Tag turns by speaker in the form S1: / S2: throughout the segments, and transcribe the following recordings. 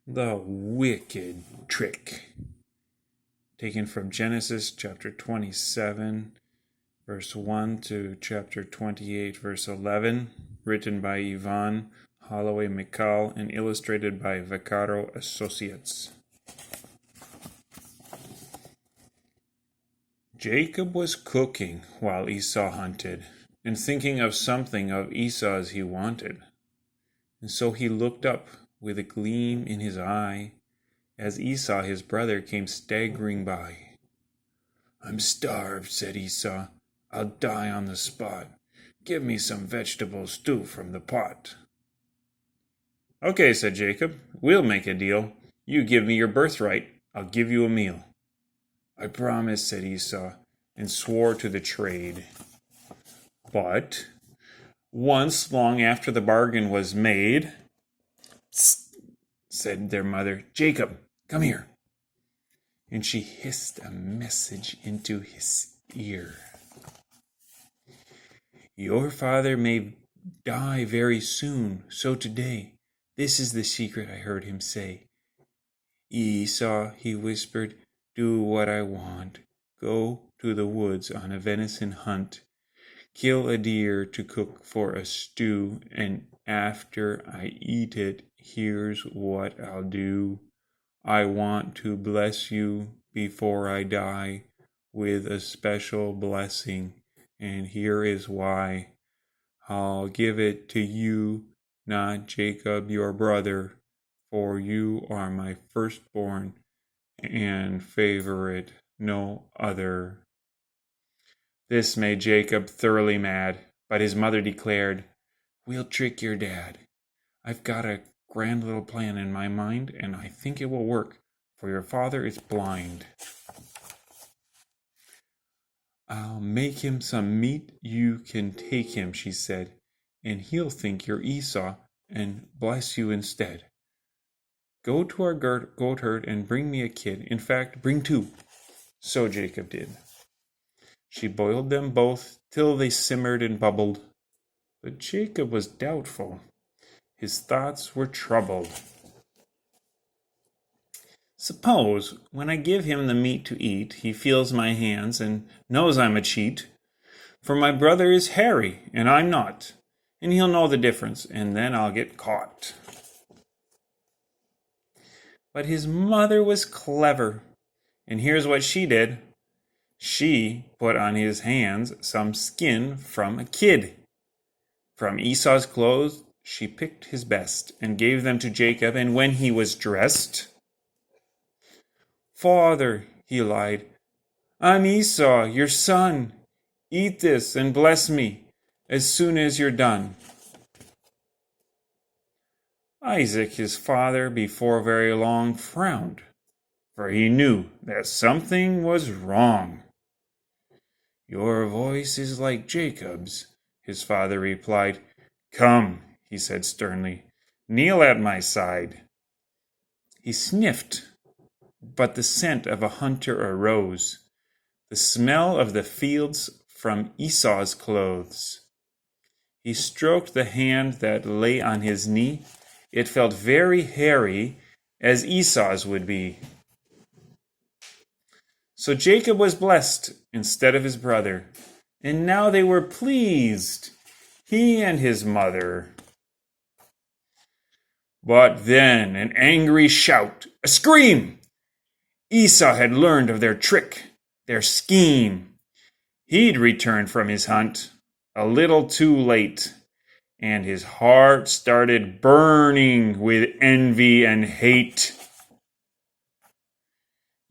S1: The wicked trick. Taken from Genesis chapter 27, verse 1 to chapter 28, verse 11. Written by Yvonne, Holloway, McCall, and illustrated by Vaccaro Associates. Jacob was cooking while Esau hunted, and thinking of something of Esau's he wanted. And so he looked up with a gleam in his eye as Esau his brother came staggering by. "I'm starved," said Esau. "I'll die on the spot. Give me some vegetable stew from the pot." "Okay," said Jacob. "We'll make a deal. You give me your birthright. I'll give you a meal." "I promise," said Esau, and swore to the trade. But once, long after the bargain was made, "Psst," said their mother, "Jacob, come here." And she hissed a message into his ear. "Your father may die very soon, so today, this is the secret I heard him say. 'Esau,' he whispered, 'do what I want. Go to the woods on a venison hunt. Kill a deer to cook for a stew, and after I eat it, here's what I'll do. I want to bless you before I die with a special blessing, and here is why. I'll give it to you, not Jacob your brother, for you are my firstborn and favorite, no other." This made Jacob thoroughly mad, but his mother declared, "We'll trick your dad. I've got a grand little plan in my mind, and I think it will work, for your father is blind. I'll make him some meat you can take him," she said, "and he'll think you're Esau and bless you instead. Go to our goat herd and bring me a kid. In fact, bring two." So Jacob did. She boiled them both till they simmered and bubbled. But Jacob was doubtful. His thoughts were troubled. "Suppose, when I give him the meat to eat, he feels my hands and knows I'm a cheat. For my brother is hairy, and I'm not. And he'll know the difference, and then I'll get caught." But his mother was clever, and here's what she did. She put on his hands some skin from a kid. From Esau's clothes she picked his best and gave them to Jacob, and when he was dressed, "Father," he lied, "I'm Esau, your son. Eat this and bless me as soon as you're done." Isaac, his father, before very long frowned, for he knew that something was wrong. "Your voice is like Jacob's," his father replied. "Come," he said sternly, "kneel at my side." He sniffed, but the scent of a hunter arose, the smell of the fields from Esau's clothes. He stroked the hand that lay on his knee. It felt very hairy, as Esau's would be. So Jacob was blessed instead of his brother, and now they were pleased, he and his mother. But then an angry shout, a scream! Esau had learned of their trick, their scheme. He'd returned from his hunt a little too late, and his heart started burning with envy and hate.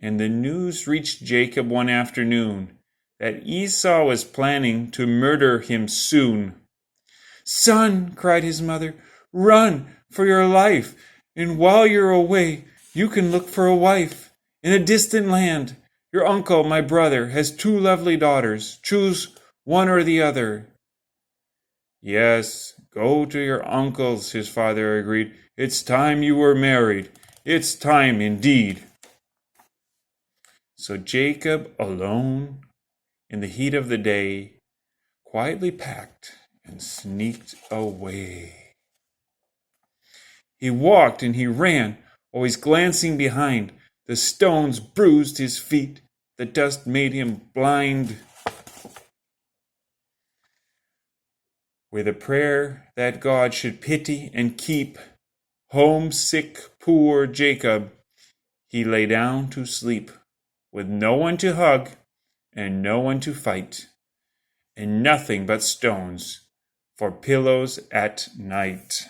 S1: And the news reached Jacob one afternoon that Esau was planning to murder him soon. "Son," cried his mother, "run for your life, and while you're away, you can look for a wife in a distant land. Your uncle, my brother, has two lovely daughters. Choose one or the other." "Yes, go to your uncle's," his father agreed. "It's time you were married. It's time indeed." So Jacob, alone, in the heat of the day, quietly packed and sneaked away. He walked and he ran, always glancing behind. The stones bruised his feet, the dust made him blind. With a prayer that God should pity and keep homesick poor Jacob, he lay down to sleep, with no one to hug and no one to fight, and nothing but stones for pillows at night.